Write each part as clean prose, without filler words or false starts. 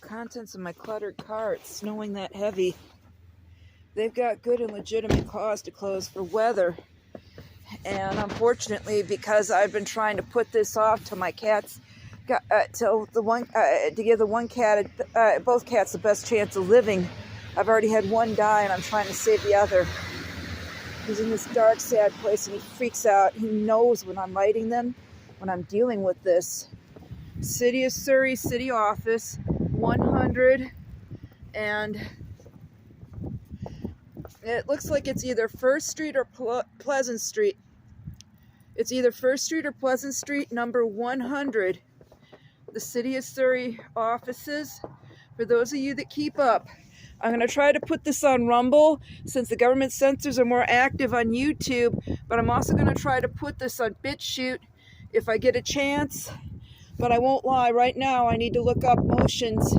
Contents of my cluttered car. It's snowing that heavy. They've got good and legitimate cause to close for weather. And unfortunately, because I've been trying to put this off till my cats to give the one cat, both cats, the best chance of living. I've already had one die, and I'm trying to save the other. He's in this dark, sad place, and he freaks out. He knows when I'm lighting them, when I'm dealing with this. City of Surrey, city office, 100, and it looks like it's either First Street or Pleasant Street. It's either First Street or Pleasant Street, number 100. The City of Surrey offices. For those of you that keep up, I'm going to try to put this on Rumble since the government censors are more active on YouTube, but I'm also going to try to put this on BitChute if I get a chance. But I won't lie, right now I need to look up motions.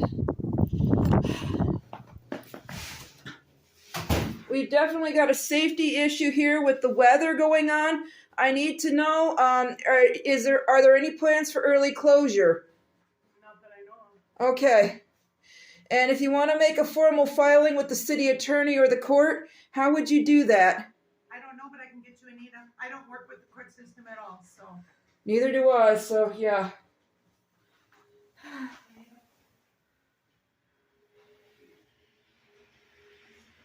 We've definitely got a safety issue here with the weather going on. I need to know, are there any plans for early closure? Not that I know of. Okay. And if you want to make a formal filing with the city attorney or the court, how would you do that? I don't know, but I can get you Anita. I don't work with the court system at all, so. Neither do I, so yeah.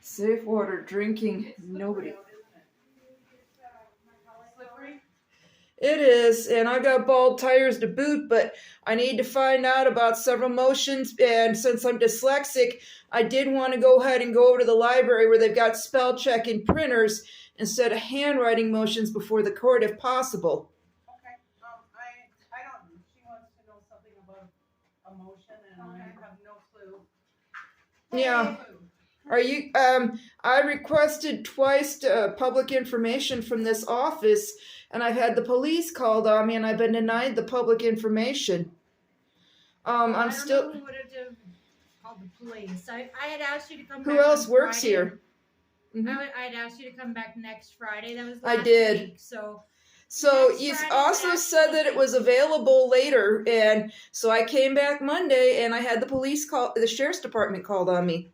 Safe water, drinking, nobody. Slippery? It is, and I got bald tires to boot, but I need to find out about several motions, and since I'm dyslexic, I did want to go ahead and go over to the library where they've got spell check and printers instead of handwriting motions before the court if possible. Okay, I don't, she wants to know something about a motion, and I have no clue. Yeah. Are you, I requested twice public information from this office, and I've had the police called on me, and I've been denied the public information. I'm still. I don't know who would have called the police. I had asked you to come back. Who else on works Friday. Here? Mm-hmm. I had asked you to come back next Friday. That was I last did. week. So You also said that it was available later, and so I came back Monday, and I had the sheriff's department called on me.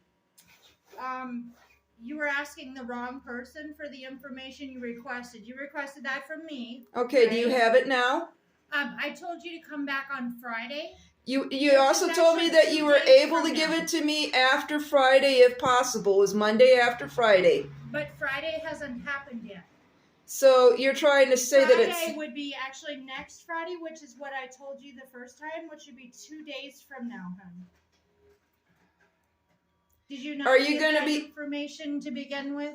You were asking the wrong person for the information you requested. You requested that from me. Okay, right? do you have it now? I told you to come back on Friday. You also told me that you were able to give it to me after Friday if possible. It was Monday after Friday. But Friday hasn't happened yet. So you're trying to say Friday that it's... Friday would be actually next Friday, which is what I told you the first time, which would be 2 days from now, hon. Did you not get that information to begin with?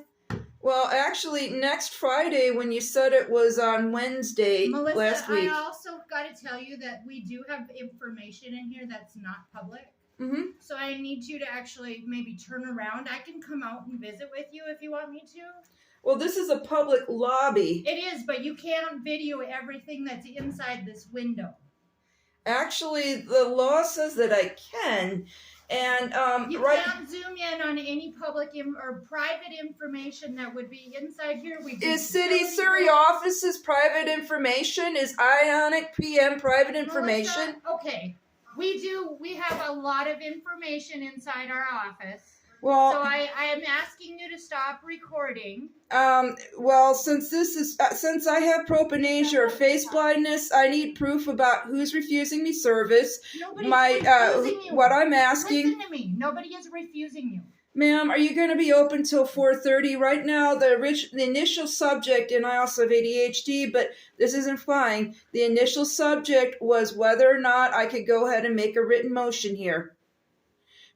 Well, actually, next Friday, when you said it was on Wednesday Melissa, last week. I also got to tell you that we do have information in here that's not public. Mm-hmm. So I need you to actually maybe turn around. I can come out and visit with you if you want me to. Well, this is a public lobby. It is, but you can't video everything that's inside this window. Actually, the law says that I can. And you can't zoom in on any public or private information that would be inside here. Is City Surrey offices private information? Is Ionic PM private information? Melissa, okay, we have a lot of information inside our office. Well, so I am asking you to stop recording. Well, since I have propaganda or face blindness, I need proof about who's refusing me service. Nobody's refusing you. What I'm asking. Listen to me. Nobody is refusing you. Ma'am, are you going to be open till 4:30? Right now, the initial subject, and I also have ADHD, but this isn't flying. The initial subject was whether or not I could go ahead and make a written motion here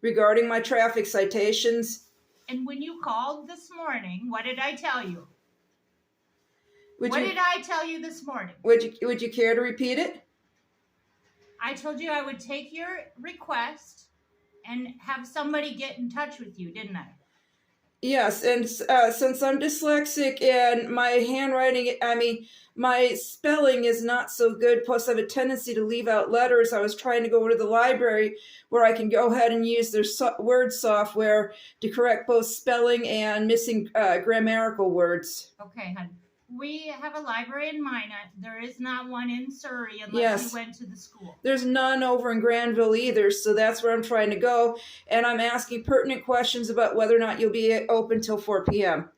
regarding my traffic citations. And when you called this morning, what did I tell you? What did I tell you this morning? Would you care to repeat it? I told you I would take your request and have somebody get in touch with you, didn't I? Yes, and since I'm dyslexic and my handwriting, my spelling is not so good, plus I have a tendency to leave out letters, I was trying to go over to the library where I can go ahead and use their word software to correct both spelling and missing grammatical words. Okay, hon. We have a library in Minot. There is not one in Surrey unless Yes. you went to the school. There's none over in Granville either, so that's where I'm trying to go. And I'm asking pertinent questions about whether or not you'll be open till 4 p.m.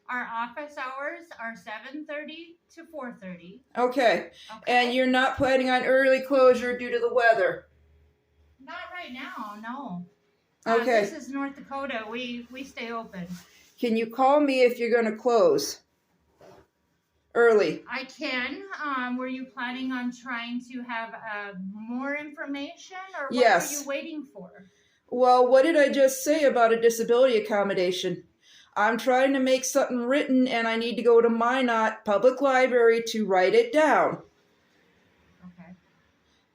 Our office hours are 7:30 to 4:30. Okay. Okay. And you're not planning on early closure due to the weather? Not right now, no. Okay. This is North Dakota. We stay open. Can you call me if you're going to close early? I can. Were you planning on trying to have more information, or what Yes. were you waiting for? Well, what did I just say about a disability accommodation? I'm trying to make something written, and I need to go to Minot Public Library to write it down. Okay.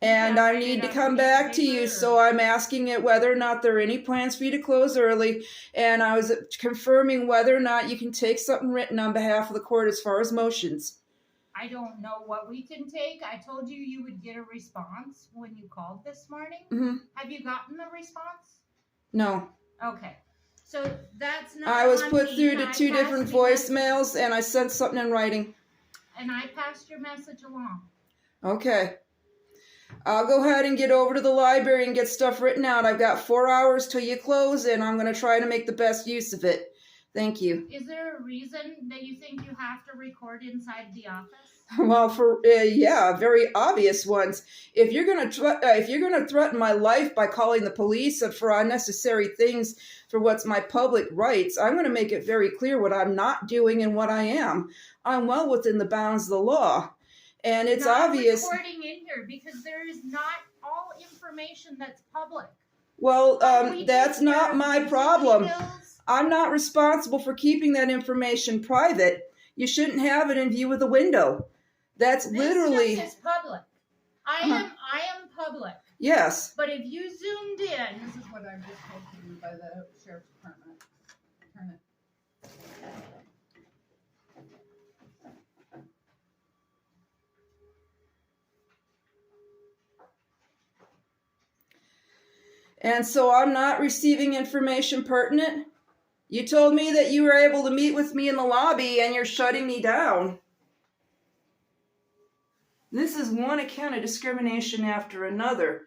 And Yeah, I write need it to on come a piece of back to you, paper, so I'm asking it whether or not there are any plans for you to close early, and I was confirming whether or not you can take something written on behalf of the court as far as motions. I don't know what we can take. I told you you would get a response when you called this morning. Mm-hmm. Have you gotten the response? No. Okay. So that's not I was on put me. through to I 2 passed different the voicemails, message- and I sent something in writing. And I passed your message along. Okay. I'll go ahead and get over to the library and get stuff written out. I've got 4 hours till you close, and I'm going to try to make the best use of it. Thank you. Is there a reason that you think you have to record inside the office? Well, yeah, very obvious ones. If you're gonna threaten my life by calling the police for unnecessary things for what's my public rights, I'm going to make it very clear what I'm not doing and what I am. I'm well within the bounds of the law, and it's not obvious. Recording in here because there is not all information that's public. Well, We that's take care not of my utility problem. bills. I'm not responsible for keeping that information private. You shouldn't have it in view of the window. That's literally. This stuff is public. I am public. Yes. But if you zoomed in, This is what I'm just told to do by the sheriff's department. Turn it. And so I'm not receiving information pertinent? You told me that you were able to meet with me in the lobby, and you're shutting me down. This is one account of discrimination after another.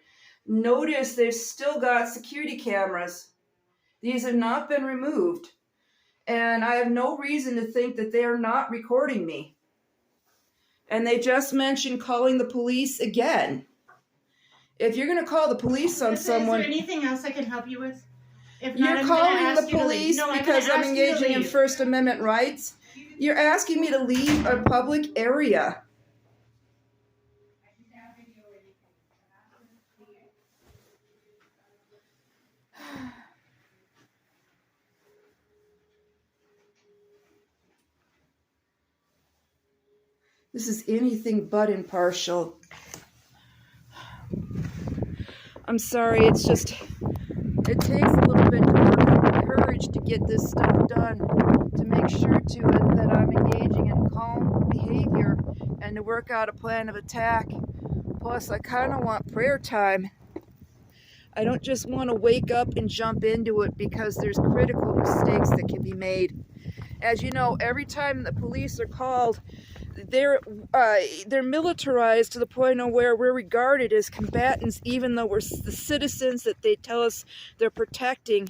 Notice they've still got security cameras. These have not been removed. And I have no reason to think that they are not recording me. And they just mentioned calling the police again. If you're going to call the police on someone... Is there anything else I can help you with? If not, You're I'm gonna calling ask the you to leave. police No, because I'm gonna ask you to engaging in leave. First Amendment rights. You're asking me to leave a public area. This is anything but impartial. I'm sorry, it's just, it takes a little bit to work up the courage to get this stuff done, to make sure that I'm engaging in calm behavior and to work out a plan of attack. Plus, I kind of want prayer time. I don't just want to wake up and jump into it because there's critical mistakes that can be made. As you know, every time the police are called, they're militarized to the point of where we're regarded as combatants, even though we're the citizens that they tell us they're protecting.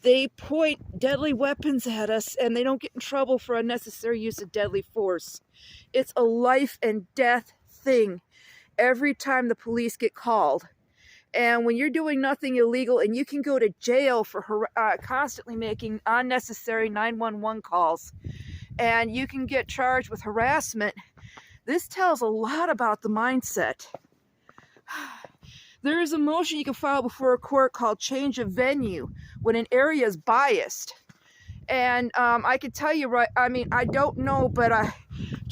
They point deadly weapons at us, and they don't get in trouble for unnecessary use of deadly force. It's a life and death thing every time the police get called. And when you're doing nothing illegal, and you can go to jail for constantly making unnecessary 911 calls, and you can get charged with harassment, this tells a lot about the mindset. There is a motion you can file before a court called change of venue when an area is biased. And I can tell you, I don't know, but I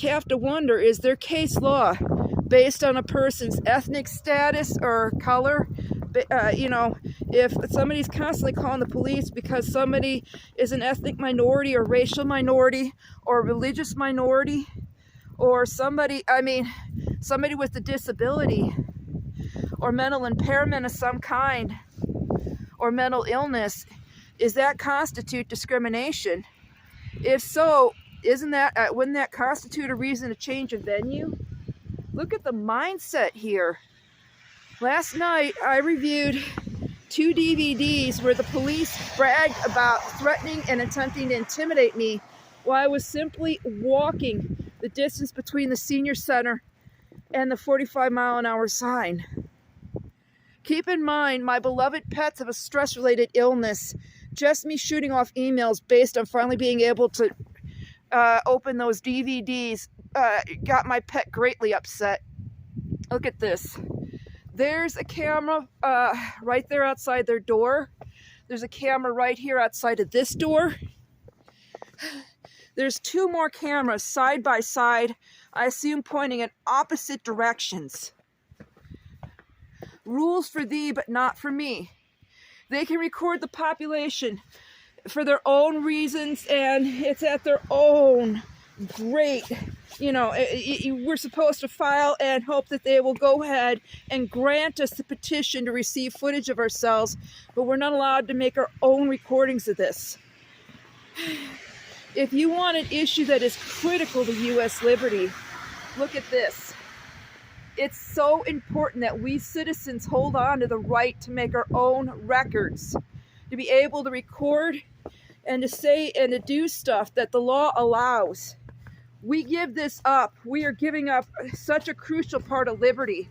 have to wonder, is there case law based on a person's ethnic status or color? If somebody's constantly calling the police because somebody is an ethnic minority or racial minority or religious minority, or somebody with a disability or mental impairment of some kind or mental illness, does that constitute discrimination? If so, wouldn't that constitute a reason to change a venue? Look at the mindset here. Last night, I reviewed 2 DVDs where the police bragged about threatening and attempting to intimidate me while I was simply walking the distance between the senior center and the 45-mile-an-hour sign. Keep in mind, my beloved pets have a stress-related illness. Just me shooting off emails based on finally being able to open those DVDs got my pet greatly upset. Look at this. There's a camera right there outside their door. There's a camera right here outside of this door. There's 2 more cameras side by side, I assume pointing in opposite directions. Rules for thee, but not for me. They can record the population for their own reasons, and it's at their own great, we're supposed to file and hope that they will go ahead and grant us the petition to receive footage of ourselves, but we're not allowed to make our own recordings of this. If you want an issue that is critical to U.S. liberty, look at this. It's so important that we citizens hold on to the right to make our own records, to be able to record and to say and to do stuff that the law allows. We give this up. We are giving up such a crucial part of liberty.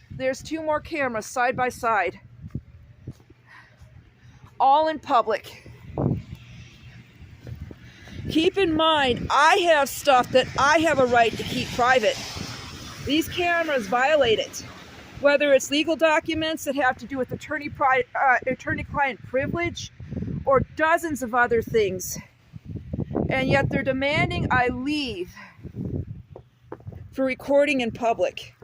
There's 2 more cameras side by side, all in public. Keep in mind, I have stuff that I have a right to keep private. These cameras violate it. Whether it's legal documents that have to do with attorney-client privilege or dozens of other things. And yet they're demanding I leave for recording in public.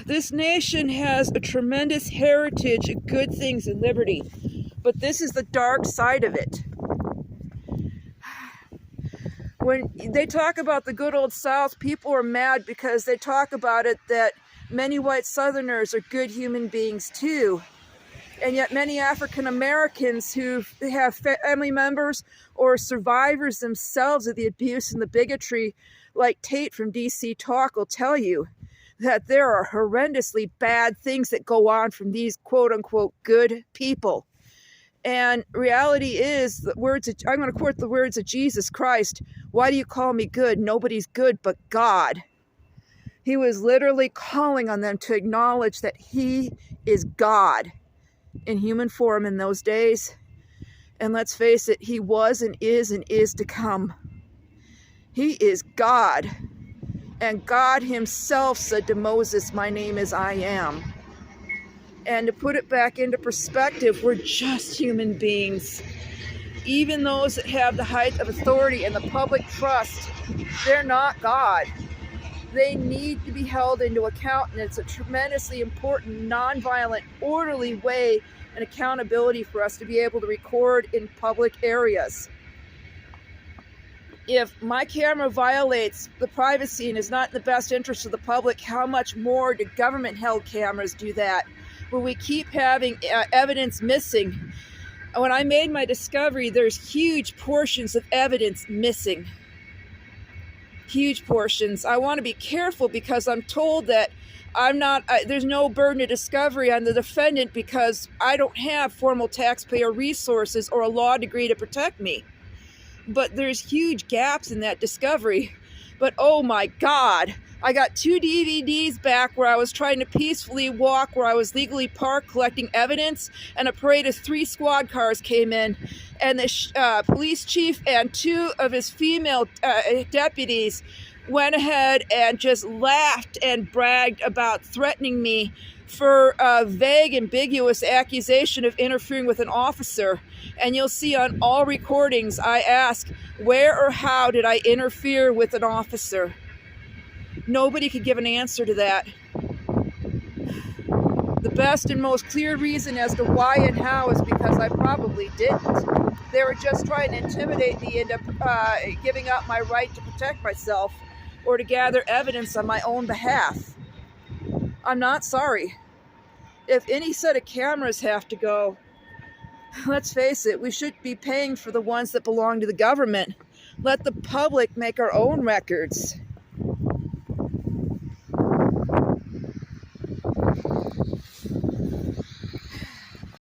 This nation has a tremendous heritage of good things and liberty, but this is the dark side of it. When they talk about the good old South, people are mad because they talk about it that many white Southerners are good human beings too. And yet many African Americans who have family members or survivors themselves of the abuse and the bigotry, like Tate from DC Talk will tell you, that there are horrendously bad things that go on from these quote-unquote good people. And reality is, I'm going to quote the words of Jesus Christ, "Why do you call me good? Nobody's good but God." He was literally calling on them to acknowledge that he is God in human form in those days. And let's face it, he was and is to come. He is God. And God himself said to Moses, "My name is I am." And to put it back into perspective, we're just human beings. Even those that have the height of authority and the public trust, they're not God. They need to be held into account, and it's a tremendously important, nonviolent, orderly way and accountability for us to be able to record in public areas. If my camera violates the privacy and is not in the best interest of the public, how much more do government-held cameras do that? Where we keep having evidence missing. When I made my discovery, there's huge portions of evidence missing. Huge portions. I want to be careful because I'm told that there's no burden of discovery on the defendant because I don't have formal taxpayer resources or a law degree to protect me. But there's huge gaps in that discovery. But oh my God, I got 2 DVDs back where I was trying to peacefully walk where I was legally parked collecting evidence, and a parade of 3 squad cars came in, and the police chief and 2 of his female deputies went ahead and just laughed and bragged about threatening me for a vague, ambiguous accusation of interfering with an officer. And you'll see on all recordings, I ask, where or how did I interfere with an officer? Nobody could give an answer to that. The best and most clear reason as to why and how is because I probably didn't. They were just trying to intimidate me into giving up my right to protect myself or to gather evidence on my own behalf. I'm not sorry. if any set of cameras have to go, let's face it, we should be paying for the ones that belong to the government. Let the public make our own records.